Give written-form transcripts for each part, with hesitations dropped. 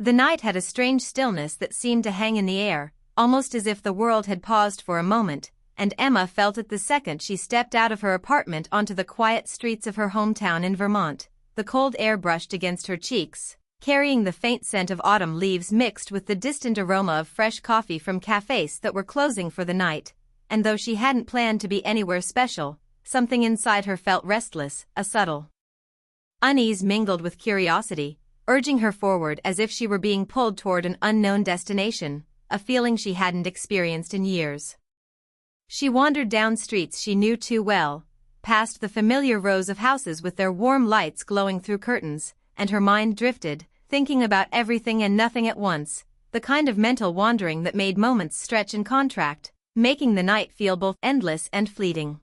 The night had a strange stillness that seemed to hang in the air, almost as if the world had paused for a moment, and Emma felt it the second she stepped out of her apartment onto the quiet streets of her hometown in Vermont. The cold air brushed against her cheeks, carrying the faint scent of autumn leaves mixed with the distant aroma of fresh coffee from cafes that were closing for the night, and though she hadn't planned to be anywhere special, something inside her felt restless, a subtle unease mingled with curiosity, urging her forward as if she were being pulled toward an unknown destination, a feeling she hadn't experienced in years. She wandered down streets she knew too well, past the familiar rows of houses with their warm lights glowing through curtains, and her mind drifted, thinking about everything and nothing at once, the kind of mental wandering that made moments stretch and contract, making the night feel both endless and fleeting.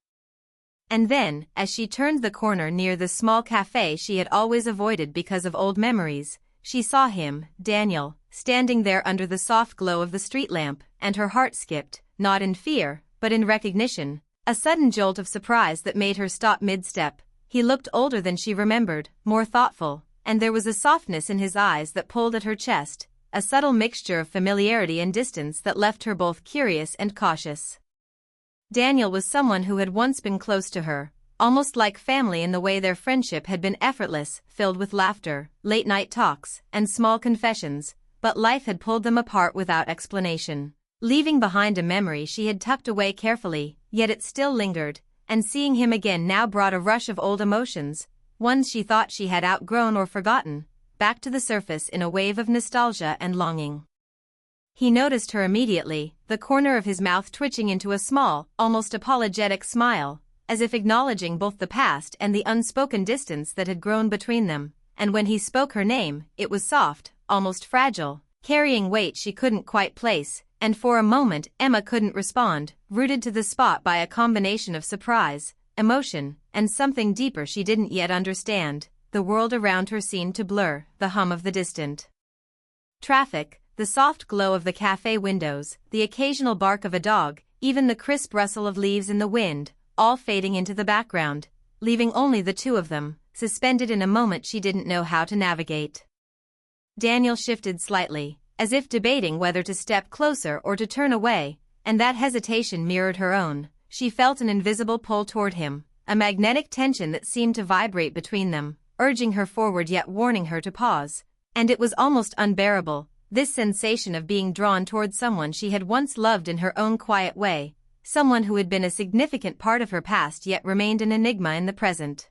And then, as she turned the corner near the small cafe she had always avoided because of old memories, she saw him, Daniel, standing there under the soft glow of the street lamp, and her heart skipped, not in fear, but in recognition, a sudden jolt of surprise that made her stop mid-step. He looked older than she remembered, more thoughtful, and there was a softness in his eyes that pulled at her chest, a subtle mixture of familiarity and distance that left her both curious and cautious. Daniel was someone who had once been close to her, almost like family in the way their friendship had been effortless, filled with laughter, late-night talks, and small confessions, but life had pulled them apart without explanation, leaving behind a memory she had tucked away carefully, yet it still lingered, and seeing him again now brought a rush of old emotions, ones she thought she had outgrown or forgotten, back to the surface in a wave of nostalgia and longing. He noticed her immediately, the corner of his mouth twitching into a small, almost apologetic smile, as if acknowledging both the past and the unspoken distance that had grown between them, and when he spoke her name, it was soft, almost fragile, carrying weight she couldn't quite place, and for a moment Emma couldn't respond, rooted to the spot by a combination of surprise, emotion, and something deeper she didn't yet understand. The world around her seemed to blur, the hum of the distant traffic, the soft glow of the cafe windows, the occasional bark of a dog, even the crisp rustle of leaves in the wind, all fading into the background, leaving only the two of them, suspended in a moment she didn't know how to navigate. Daniel shifted slightly, as if debating whether to step closer or to turn away, and that hesitation mirrored her own. She felt an invisible pull toward him, a magnetic tension that seemed to vibrate between them, urging her forward yet warning her to pause, and it was almost unbearable. This sensation of being drawn toward someone she had once loved in her own quiet way, someone who had been a significant part of her past yet remained an enigma in the present.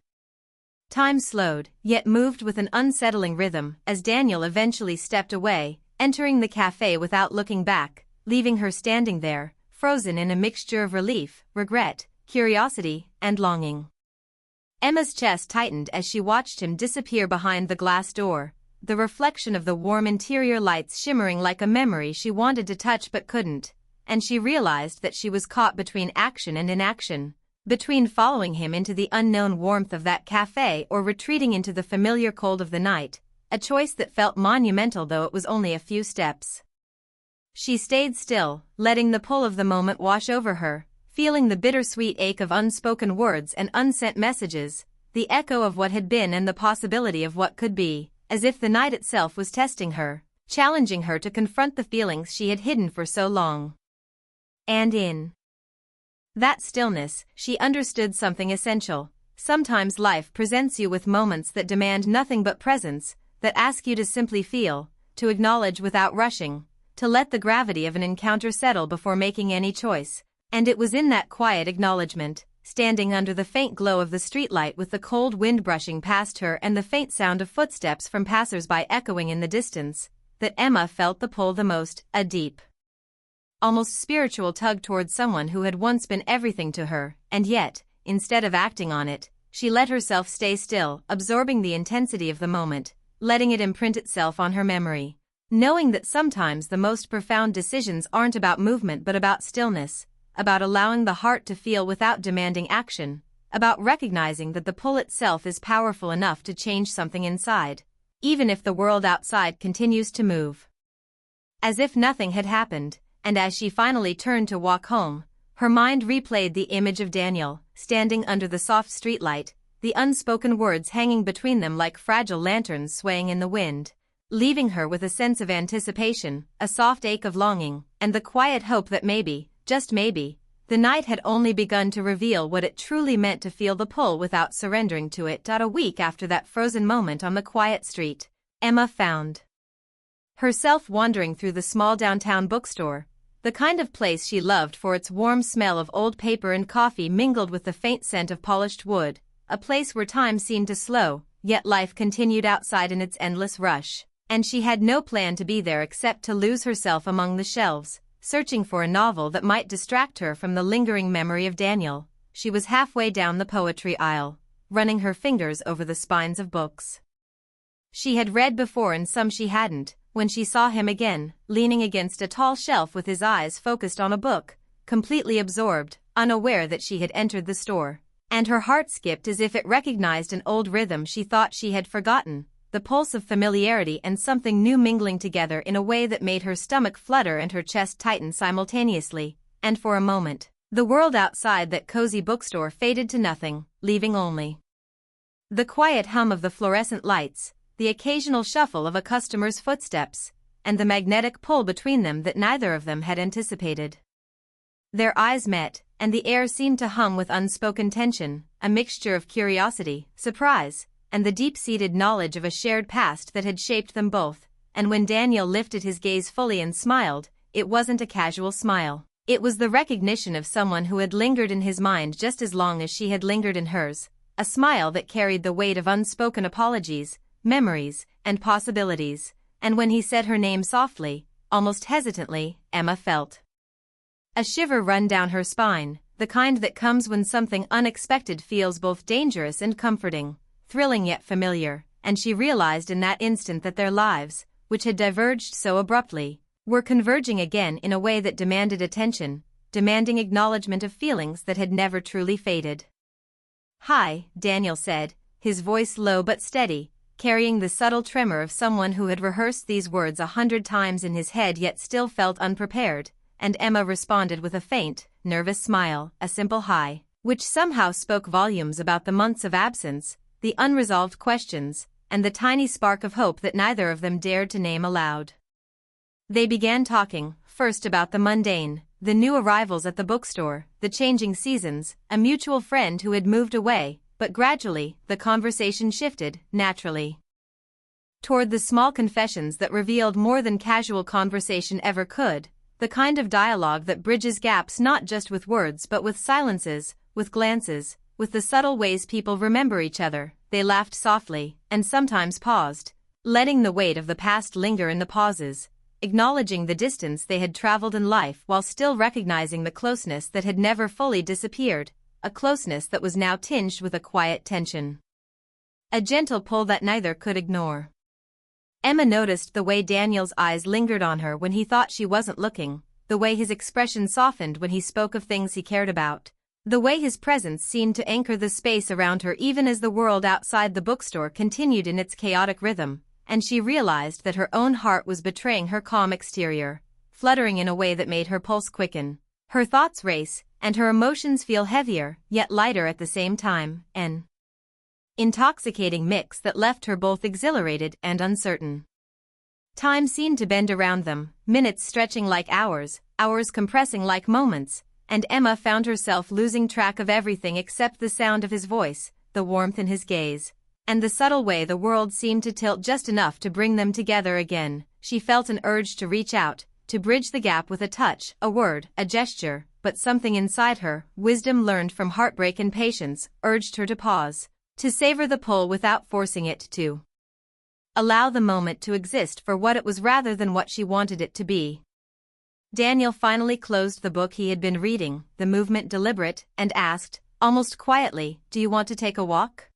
Time slowed, yet moved with an unsettling rhythm as Daniel eventually stepped away, entering the cafe without looking back, leaving her standing there, frozen in a mixture of relief, regret, curiosity, and longing. Emma's chest tightened as she watched him disappear behind the glass door, the reflection of the warm interior lights shimmering like a memory she wanted to touch but couldn't, and she realized that she was caught between action and inaction, between following him into the unknown warmth of that cafe or retreating into the familiar cold of the night, a choice that felt monumental though it was only a few steps. She stayed still, letting the pull of the moment wash over her, feeling the bittersweet ache of unspoken words and unsent messages, the echo of what had been and the possibility of what could be, as if the night itself was testing her, challenging her to confront the feelings she had hidden for so long. And in that stillness, she understood something essential. Sometimes life presents you with moments that demand nothing but presence, that ask you to simply feel, to acknowledge without rushing, to let the gravity of an encounter settle before making any choice. And it was in that quiet acknowledgement, standing under the faint glow of the streetlight with the cold wind brushing past her and the faint sound of footsteps from passers-by echoing in the distance, that Emma felt the pull the most, a deep, almost spiritual tug toward someone who had once been everything to her, and yet, instead of acting on it, she let herself stay still, absorbing the intensity of the moment, letting it imprint itself on her memory, knowing that sometimes the most profound decisions aren't about movement but about stillness, about allowing the heart to feel without demanding action, about recognizing that the pull itself is powerful enough to change something inside, even if the world outside continues to move. As if nothing had happened, and as she finally turned to walk home, her mind replayed the image of Daniel, standing under the soft streetlight, the unspoken words hanging between them like fragile lanterns swaying in the wind, leaving her with a sense of anticipation, a soft ache of longing, and the quiet hope that maybe, just maybe, the night had only begun to reveal what it truly meant to feel the pull without surrendering to it. A week after that frozen moment on the quiet street, Emma found herself wandering through the small downtown bookstore, the kind of place she loved for its warm smell of old paper and coffee mingled with the faint scent of polished wood, a place where time seemed to slow, yet life continued outside in its endless rush, and she had no plan to be there except to lose herself among the shelves, searching for a novel that might distract her from the lingering memory of Daniel. She was halfway down the poetry aisle, running her fingers over the spines of books she had read before and some she hadn't, when she saw him again, leaning against a tall shelf with his eyes focused on a book, completely absorbed, unaware that she had entered the store. And her heart skipped as if it recognized an old rhythm she thought she had forgotten, the pulse of familiarity and something new mingling together in a way that made her stomach flutter and her chest tighten simultaneously, and for a moment, the world outside that cozy bookstore faded to nothing, leaving only the quiet hum of the fluorescent lights, the occasional shuffle of a customer's footsteps, and the magnetic pull between them that neither of them had anticipated. Their eyes met, and the air seemed to hum with unspoken tension, a mixture of curiosity, surprise, and the deep-seated knowledge of a shared past that had shaped them both. And when Daniel lifted his gaze fully and smiled, it wasn't a casual smile. It was the recognition of someone who had lingered in his mind just as long as she had lingered in hers, a smile that carried the weight of unspoken apologies, memories, and possibilities. And when he said her name softly, almost hesitantly, Emma felt a shiver run down her spine, the kind that comes when something unexpected feels both dangerous and comforting, thrilling yet familiar, and she realized in that instant that their lives, which had diverged so abruptly, were converging again in a way that demanded attention, demanding acknowledgement of feelings that had never truly faded. "Hi," Daniel said, his voice low but steady, carrying the subtle tremor of someone who had rehearsed these words 100 times in his head yet still felt unprepared, and Emma responded with a faint, nervous smile, a simple hi, which somehow spoke volumes about the months of absence, the unresolved questions, and the tiny spark of hope that neither of them dared to name aloud. They began talking, first about the mundane, the new arrivals at the bookstore, the changing seasons, a mutual friend who had moved away, but gradually, the conversation shifted, naturally, toward the small confessions that revealed more than casual conversation ever could, the kind of dialogue that bridges gaps not just with words but with silences, with glances, with the subtle ways people remember each other. They laughed softly, and sometimes paused, letting the weight of the past linger in the pauses, acknowledging the distance they had traveled in life while still recognizing the closeness that had never fully disappeared, a closeness that was now tinged with a quiet tension, a gentle pull that neither could ignore. Emma noticed the way Daniel's eyes lingered on her when he thought she wasn't looking, the way his expression softened when he spoke of things he cared about, the way his presence seemed to anchor the space around her even as the world outside the bookstore continued in its chaotic rhythm, and she realized that her own heart was betraying her calm exterior, fluttering in a way that made her pulse quicken, her thoughts race, and her emotions feel heavier, yet lighter at the same time, an intoxicating mix that left her both exhilarated and uncertain. Time seemed to bend around them, minutes stretching like hours, hours compressing like moments, and Emma found herself losing track of everything except the sound of his voice, the warmth in his gaze, and the subtle way the world seemed to tilt just enough to bring them together again. She felt an urge to reach out, to bridge the gap with a touch, a word, a gesture, but something inside her, wisdom learned from heartbreak and patience, urged her to pause, to savor the pull without forcing it, to allow the moment to exist for what it was rather than what she wanted it to be. Daniel finally closed the book he had been reading, the movement deliberate, and asked, almost quietly, "Do you want to take a walk?"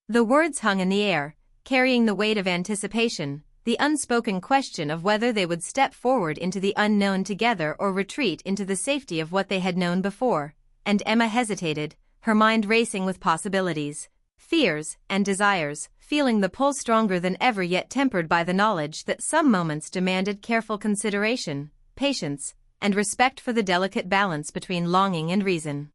The words hung in the air, carrying the weight of anticipation, the unspoken question of whether they would step forward into the unknown together or retreat into the safety of what they had known before, and Emma hesitated, her mind racing with possibilities, fears, and desires, feeling the pull stronger than ever yet tempered by the knowledge that some moments demanded careful consideration, patience, and respect for the delicate balance between longing and reason.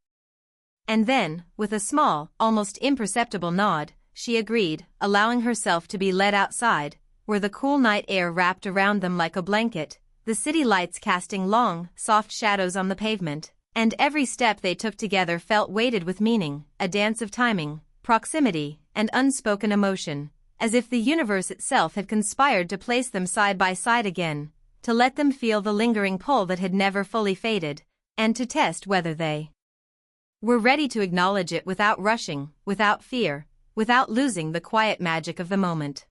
And then, with a small, almost imperceptible nod, she agreed, allowing herself to be led outside, where the cool night air wrapped around them like a blanket, the city lights casting long, soft shadows on the pavement, and every step they took together felt weighted with meaning, a dance of timing, proximity, and unspoken emotion, as if the universe itself had conspired to place them side by side again, to let them feel the lingering pull that had never fully faded, and to test whether they were ready to acknowledge it without rushing, without fear, without losing the quiet magic of the moment.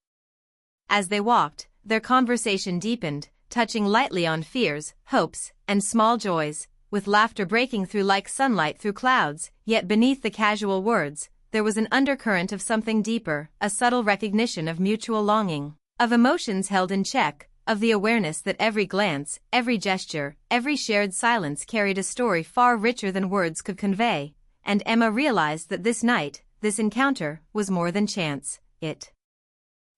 As they walked, their conversation deepened, touching lightly on fears, hopes, and small joys, with laughter breaking through like sunlight through clouds, yet beneath the casual words, there was an undercurrent of something deeper, a subtle recognition of mutual longing, of emotions held in check, of the awareness that every glance, every gesture, every shared silence carried a story far richer than words could convey, and Emma realized that this night, this encounter, was more than chance. It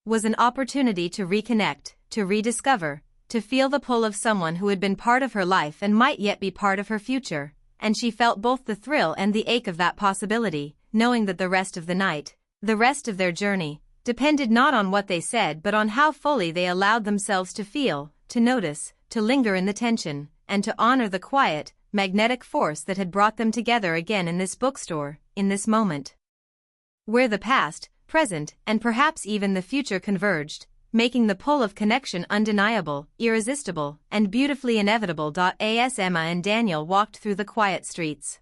was an opportunity to reconnect, to rediscover, to feel the pull of someone who had been part of her life and might yet be part of her future, and she felt both the thrill and the ache of that possibility, knowing that the rest of the night, the rest of their journey, depended not on what they said but on how fully they allowed themselves to feel, to notice, to linger in the tension, and to honor the quiet, magnetic force that had brought them together again in this bookstore, in this moment, where the past, present, and perhaps even the future converged, making the pull of connection undeniable, irresistible, and beautifully inevitable. As Emma and Daniel walked through the quiet streets.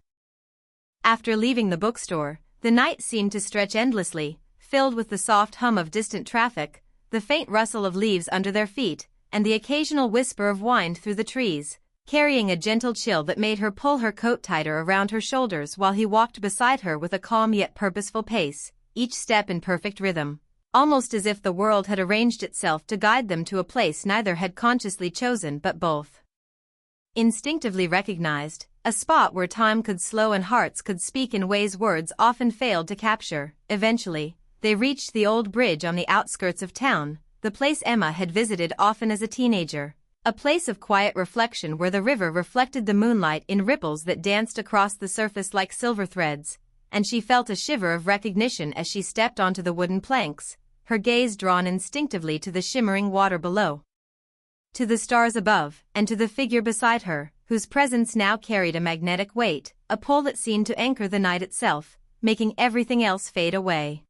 After leaving the bookstore, the night seemed to stretch endlessly, filled with the soft hum of distant traffic, the faint rustle of leaves under their feet, and the occasional whisper of wind through the trees, carrying a gentle chill that made her pull her coat tighter around her shoulders while he walked beside her with a calm yet purposeful pace, each step in perfect rhythm, almost as if the world had arranged itself to guide them to a place neither had consciously chosen but both instinctively recognized, a spot where time could slow and hearts could speak in ways words often failed to capture. Eventually, they reached the old bridge on the outskirts of town, the place Emma had visited often as a teenager, a place of quiet reflection where the river reflected the moonlight in ripples that danced across the surface like silver threads, and she felt a shiver of recognition as she stepped onto the wooden planks, her gaze drawn instinctively to the shimmering water below, to the stars above, and to the figure beside her, whose presence now carried a magnetic weight, a pull that seemed to anchor the night itself, making everything else fade away.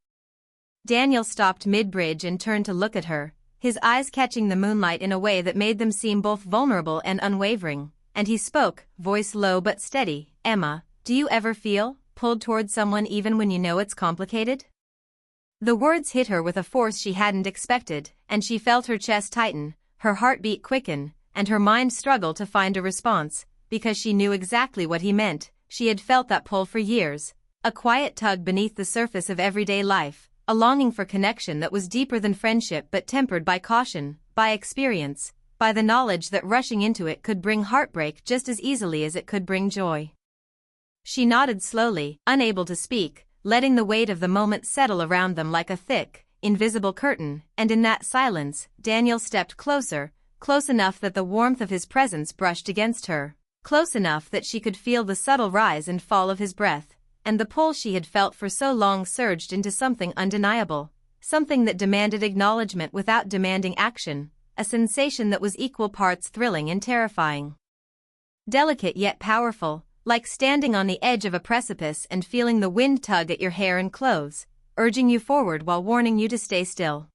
Daniel stopped mid-bridge and turned to look at her, his eyes catching the moonlight in a way that made them seem both vulnerable and unwavering, and he spoke, voice low but steady, "Emma, do you ever feel pulled toward someone even when you know it's complicated?" The words hit her with a force she hadn't expected, and she felt her chest tighten, her heartbeat quicken, and her mind struggle to find a response, because she knew exactly what he meant. She had felt that pull for years, a quiet tug beneath the surface of everyday life, a longing for connection that was deeper than friendship but tempered by caution, by experience, by the knowledge that rushing into it could bring heartbreak just as easily as it could bring joy. She nodded slowly, unable to speak, letting the weight of the moment settle around them like a thick, invisible curtain, and in that silence, Daniel stepped closer, close enough that the warmth of his presence brushed against her, close enough that she could feel the subtle rise and fall of his breath, and the pull she had felt for so long surged into something undeniable, something that demanded acknowledgement without demanding action, a sensation that was equal parts thrilling and terrifying. Delicate yet powerful, like standing on the edge of a precipice and feeling the wind tug at your hair and clothes, urging you forward while warning you to stay still.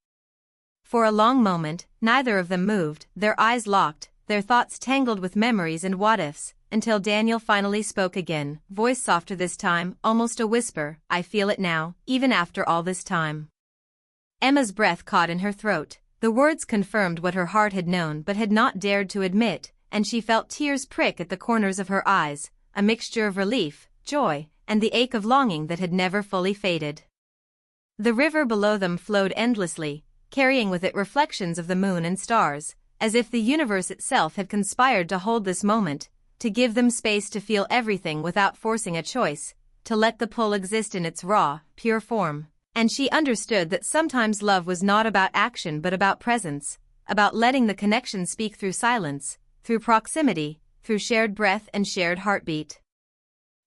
For a long moment, neither of them moved, their eyes locked, their thoughts tangled with memories and what-ifs, until Daniel finally spoke again, voice softer this time, almost a whisper, "I feel it now, even after all this time." Emma's breath caught in her throat. The words confirmed what her heart had known but had not dared to admit, and she felt tears prick at the corners of her eyes, a mixture of relief, joy, and the ache of longing that had never fully faded. The river below them flowed endlessly, carrying with it reflections of the moon and stars, as if the universe itself had conspired to hold this moment, to give them space to feel everything without forcing a choice, to let the pull exist in its raw, pure form. And she understood that sometimes love was not about action but about presence, about letting the connection speak through silence, through proximity, through shared breath and shared heartbeat.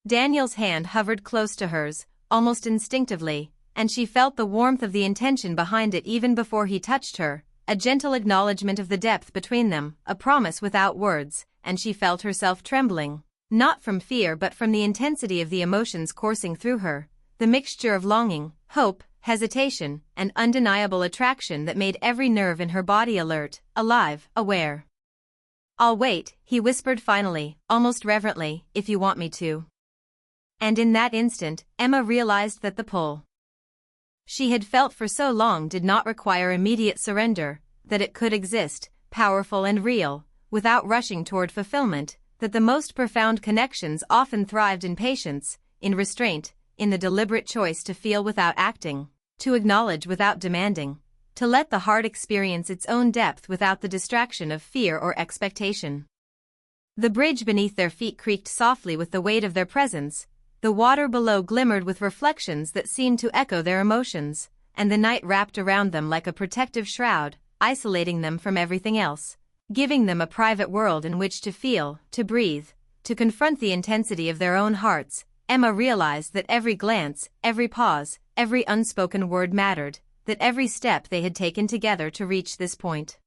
Daniel's hand hovered close to hers, almost instinctively, and she felt the warmth of the intention behind it even before he touched her, a gentle acknowledgement of the depth between them, a promise without words, and she felt herself trembling. Not from fear but from the intensity of the emotions coursing through her, the mixture of longing, hope, hesitation, and undeniable attraction that made every nerve in her body alert, alive, aware. "I'll wait," he whispered finally, almost reverently, "if you want me to." And in that instant, Emma realized that the pull she had felt for so long did not require immediate surrender, that it could exist, powerful and real, without rushing toward fulfillment, that the most profound connections often thrived in patience, in restraint, in the deliberate choice to feel without acting, to acknowledge without demanding, to let the heart experience its own depth without the distraction of fear or expectation. The bridge beneath their feet creaked softly with the weight of their presence, the water below glimmered with reflections that seemed to echo their emotions, and the night wrapped around them like a protective shroud, isolating them from everything else, giving them a private world in which to feel, to breathe, to confront the intensity of their own hearts. Emma realized that every glance, every pause, every unspoken word mattered, that every step they had taken together to reach this point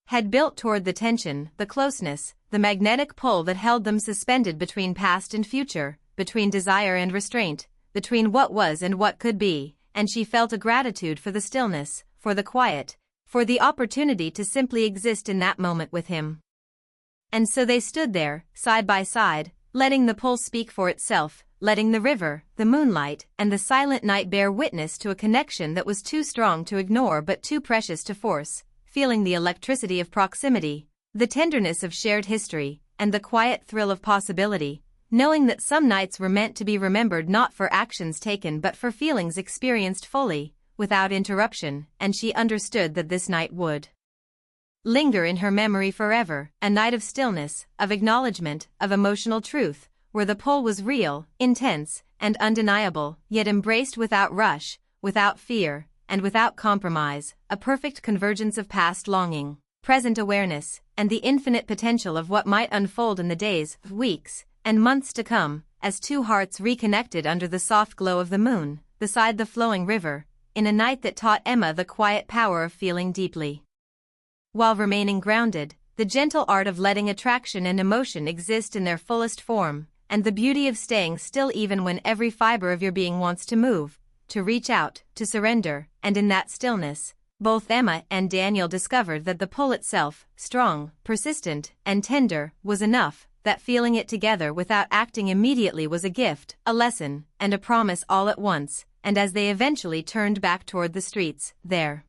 had built toward the tension, the closeness, the magnetic pull that held them suspended between past and future, between desire and restraint, between what was and what could be, and she felt a gratitude for the stillness, for the quiet, for the opportunity to simply exist in that moment with him. And so they stood there, side by side, letting the pull speak for itself, letting the river, the moonlight, and the silent night bear witness to a connection that was too strong to ignore but too precious to force, feeling the electricity of proximity, the tenderness of shared history, and the quiet thrill of possibility, knowing that some nights were meant to be remembered not for actions taken but for feelings experienced fully, without interruption, and she understood that this night would linger in her memory forever, a night of stillness, of acknowledgement, of emotional truth, where the pull was real, intense, and undeniable, yet embraced without rush, without fear, and without compromise, a perfect convergence of past longing, present awareness, and the infinite potential of what might unfold in the days, weeks, and months to come, as two hearts reconnected under the soft glow of the moon, beside the flowing river, in a night that taught Emma the quiet power of feeling deeply, while remaining grounded, the gentle art of letting attraction and emotion exist in their fullest form, and the beauty of staying still even when every fiber of your being wants to move, to reach out, to surrender, and in that stillness, both Emma and Daniel discovered that the pull itself, strong, persistent, and tender, was enough, that feeling it together without acting immediately was a gift, a lesson, and a promise all at once, and as they eventually turned back toward the streets, their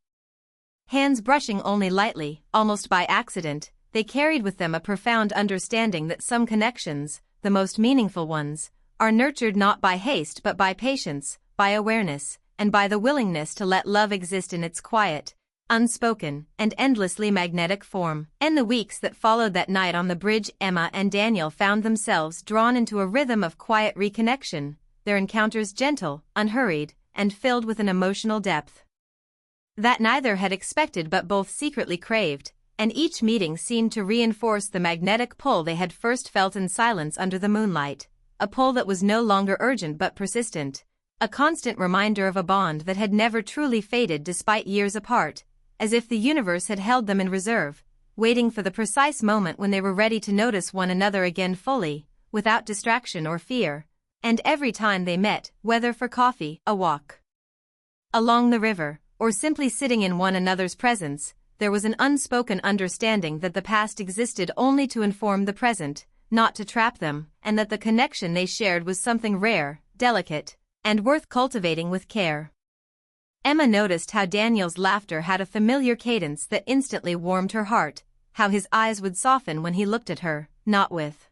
hands brushing only lightly, almost by accident, they carried with them a profound understanding that some connections, the most meaningful ones, are nurtured not by haste but by patience, by awareness, and by the willingness to let love exist in its quiet, unspoken, and endlessly magnetic form. In the weeks that followed that night on the bridge, Emma and Daniel found themselves drawn into a rhythm of quiet reconnection, their encounters gentle, unhurried, and filled with an emotional depth that neither had expected but both secretly craved, and each meeting seemed to reinforce the magnetic pull they had first felt in silence under the moonlight, a pull that was no longer urgent but persistent, a constant reminder of a bond that had never truly faded despite years apart, as if the universe had held them in reserve, waiting for the precise moment when they were ready to notice one another again fully, without distraction or fear. And every time they met, whether for coffee, a walk along the river, or simply sitting in one another's presence, there was an unspoken understanding that the past existed only to inform the present, not to trap them, and that the connection they shared was something rare, delicate, and worth cultivating with care. Emma noticed how Daniel's laughter had a familiar cadence that instantly warmed her heart, how his eyes would soften when he looked at her, not with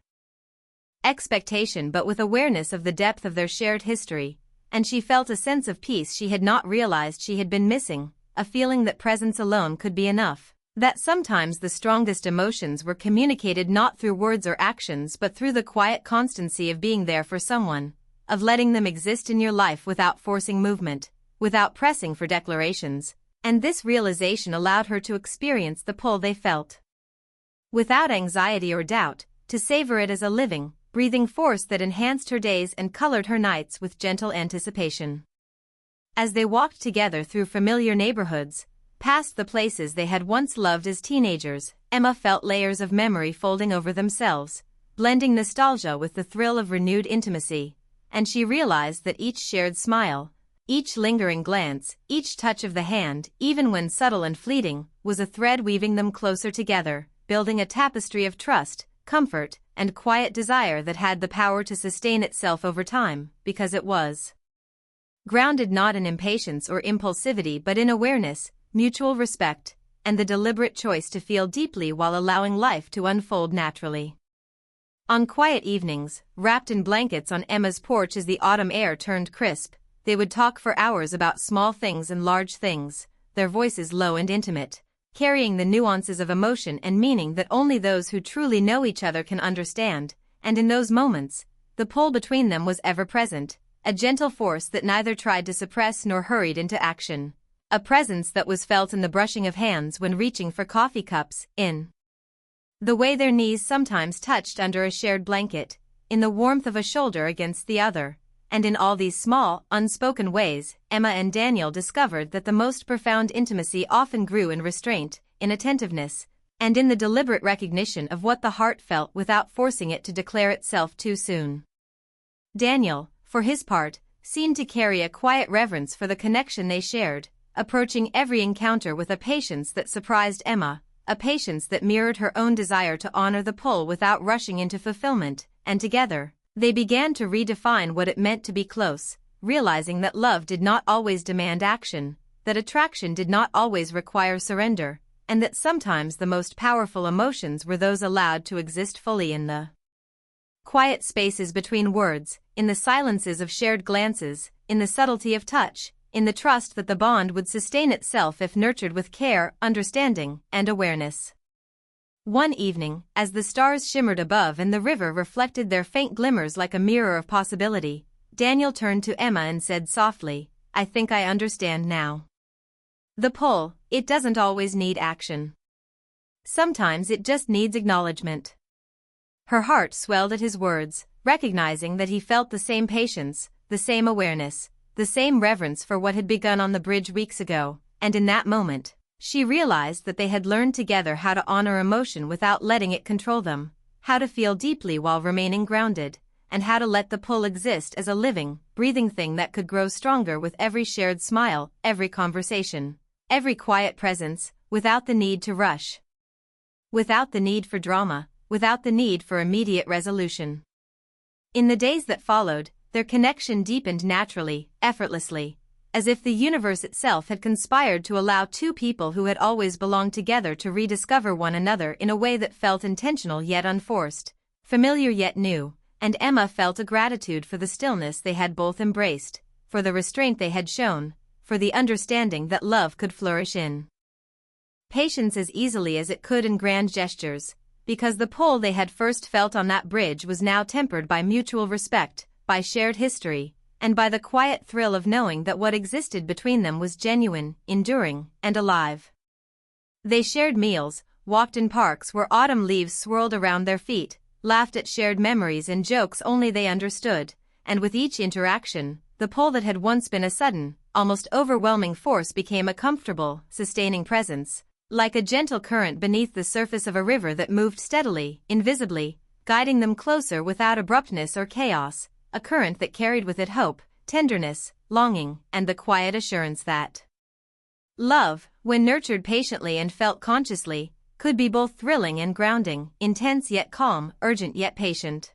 expectation but with awareness of the depth of their shared history, and she felt a sense of peace she had not realized she had been missing, a feeling that presence alone could be enough, that sometimes the strongest emotions were communicated not through words or actions but through the quiet constancy of being there for someone, of letting them exist in your life without forcing movement, without pressing for declarations, and this realization allowed her to experience the pull they felt without anxiety or doubt, to savor it as a living, breathing force that enhanced her days and colored her nights with gentle anticipation. As they walked together through familiar neighborhoods, Past the places they had once loved as teenagers, Emma felt layers of memory folding over themselves, blending nostalgia with the thrill of renewed intimacy, and she realized that each shared smile, each lingering glance, each touch of the hand, even when subtle and fleeting, was a thread weaving them closer together, building a tapestry of trust, comfort, and quiet desire that had the power to sustain itself over time, because it was grounded not in impatience or impulsivity but in awareness, mutual respect, and the deliberate choice to feel deeply while allowing life to unfold naturally. On quiet evenings, wrapped in blankets on Emma's porch as the autumn air turned crisp, they would talk for hours about small things and large things, their voices low and intimate, carrying the nuances of emotion and meaning that only those who truly know each other can understand, and in those moments, the pull between them was ever present, a gentle force that neither tried to suppress nor hurried into action, a presence that was felt in the brushing of hands when reaching for coffee cups, in the way their knees sometimes touched under a shared blanket, in the warmth of a shoulder against the other. And in all these small, unspoken ways, Emma and Daniel discovered that the most profound intimacy often grew in restraint, in attentiveness, and in the deliberate recognition of what the heart felt without forcing it to declare itself too soon. Daniel, for his part, seemed to carry a quiet reverence for the connection they shared, approaching every encounter with a patience that surprised Emma, a patience that mirrored her own desire to honor the pull without rushing into fulfillment, and together, they began to redefine what it meant to be close, realizing that love did not always demand action, that attraction did not always require surrender, and that sometimes the most powerful emotions were those allowed to exist fully in the quiet spaces between words, in the silences of shared glances, in the subtlety of touch, in the trust that the bond would sustain itself if nurtured with care, understanding, and awareness. One evening, as the stars shimmered above and the river reflected their faint glimmers like a mirror of possibility, Daniel turned to Emma and said softly, "I think I understand now. The pull, it doesn't always need action. Sometimes it just needs acknowledgement." Her heart swelled at his words, recognizing that he felt the same patience, the same awareness, the same reverence for what had begun on the bridge weeks ago, and in that moment, she realized that they had learned together how to honor emotion without letting it control them, how to feel deeply while remaining grounded, and how to let the pull exist as a living, breathing thing that could grow stronger with every shared smile, every conversation, every quiet presence, without the need to rush. Without the need for drama, without the need for immediate resolution. In the days that followed, their connection deepened naturally, effortlessly, as if the universe itself had conspired to allow two people who had always belonged together to rediscover one another in a way that felt intentional yet unforced, familiar yet new, and Emma felt a gratitude for the stillness they had both embraced, for the restraint they had shown, for the understanding that love could flourish in patience as easily as it could in grand gestures, because the pull they had first felt on that bridge was now tempered by mutual respect, by shared history, and by the quiet thrill of knowing that what existed between them was genuine, enduring, and alive. They shared meals, walked in parks where autumn leaves swirled around their feet, laughed at shared memories and jokes only they understood, and with each interaction, the pull that had once been a sudden, almost overwhelming force became a comfortable, sustaining presence, like a gentle current beneath the surface of a river that moved steadily, invisibly, guiding them closer without abruptness or chaos, a current that carried with it hope, tenderness, longing, and the quiet assurance that love, when nurtured patiently and felt consciously, could be both thrilling and grounding, intense yet calm, urgent yet patient.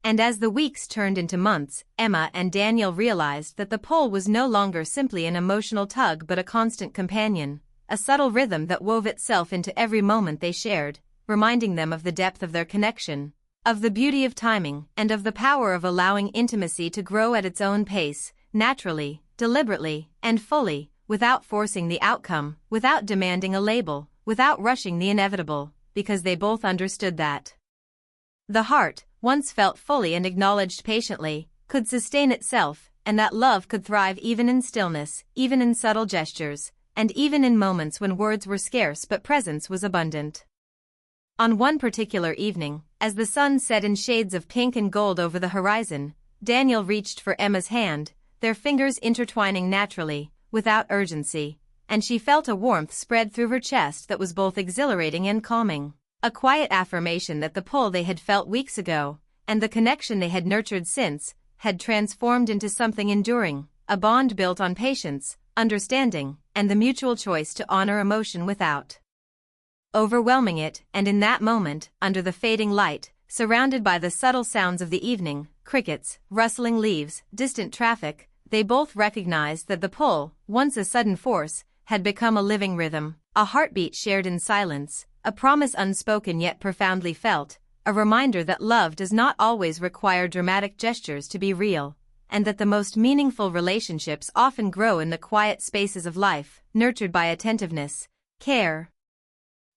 And as the weeks turned into months, Emma and Daniel realized that the pull was no longer simply an emotional tug but a constant companion, a subtle rhythm that wove itself into every moment they shared, reminding them of the depth of their connection, of the beauty of timing, and of the power of allowing intimacy to grow at its own pace, naturally, deliberately, and fully, without forcing the outcome, without demanding a label, without rushing the inevitable, because they both understood that the heart, once felt fully and acknowledged patiently, could sustain itself, and that love could thrive even in stillness, even in subtle gestures, and even in moments when words were scarce but presence was abundant. On one particular evening, as the sun set in shades of pink and gold over the horizon, Daniel reached for Emma's hand, their fingers intertwining naturally, without urgency, and she felt a warmth spread through her chest that was both exhilarating and calming. A quiet affirmation that the pull they had felt weeks ago, and the connection they had nurtured since, had transformed into something enduring, a bond built on patience, understanding, and the mutual choice to honor emotion without overwhelming it. And in that moment, under the fading light, surrounded by the subtle sounds of the evening, crickets, rustling leaves, distant traffic, they both recognized that the pull, once a sudden force, had become a living rhythm, a heartbeat shared in silence, a promise unspoken yet profoundly felt, a reminder that love does not always require dramatic gestures to be real, and that the most meaningful relationships often grow in the quiet spaces of life, nurtured by attentiveness, care,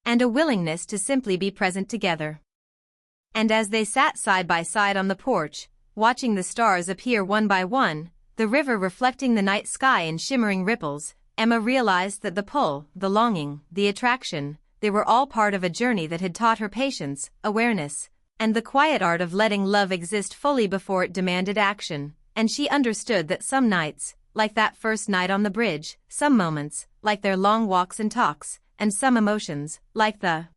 and a willingness to simply be present together. And as they sat side by side on the porch, watching the stars appear one by one, the river reflecting the night sky in shimmering ripples, Emma realized that the pull, the longing, the attraction, they were all part of a journey that had taught her patience, awareness, and the quiet art of letting love exist fully before it demanded action. And she understood that some nights, like that first night on the bridge, some moments, like their long walks and talks, and some emotions, like the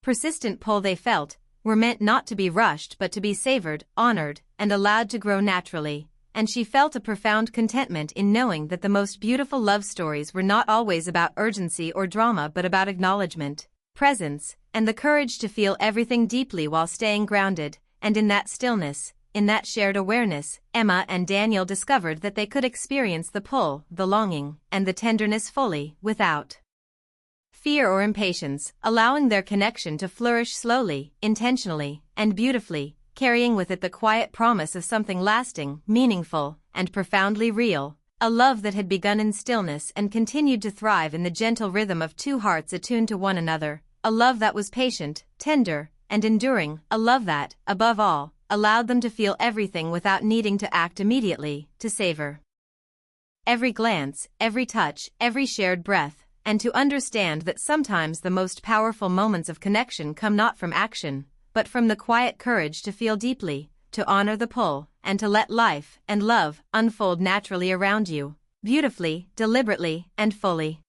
persistent pull they felt, were meant not to be rushed but to be savored, honored, and allowed to grow naturally. And she felt a profound contentment in knowing that the most beautiful love stories were not always about urgency or drama but about acknowledgement, presence, and the courage to feel everything deeply while staying grounded. And in that stillness, in that shared awareness, Emma and Daniel discovered that they could experience the pull, the longing, and the tenderness fully, without fear or impatience, allowing their connection to flourish slowly, intentionally, and beautifully, carrying with it the quiet promise of something lasting, meaningful, and profoundly real, a love that had begun in stillness and continued to thrive in the gentle rhythm of two hearts attuned to one another, a love that was patient, tender, and enduring, a love that, above all, allowed them to feel everything without needing to act immediately, to savor every glance, every touch, every shared breath, and to understand that sometimes the most powerful moments of connection come not from action, but from the quiet courage to feel deeply, to honor the pull, and to let life and love unfold naturally around you, beautifully, deliberately, and fully.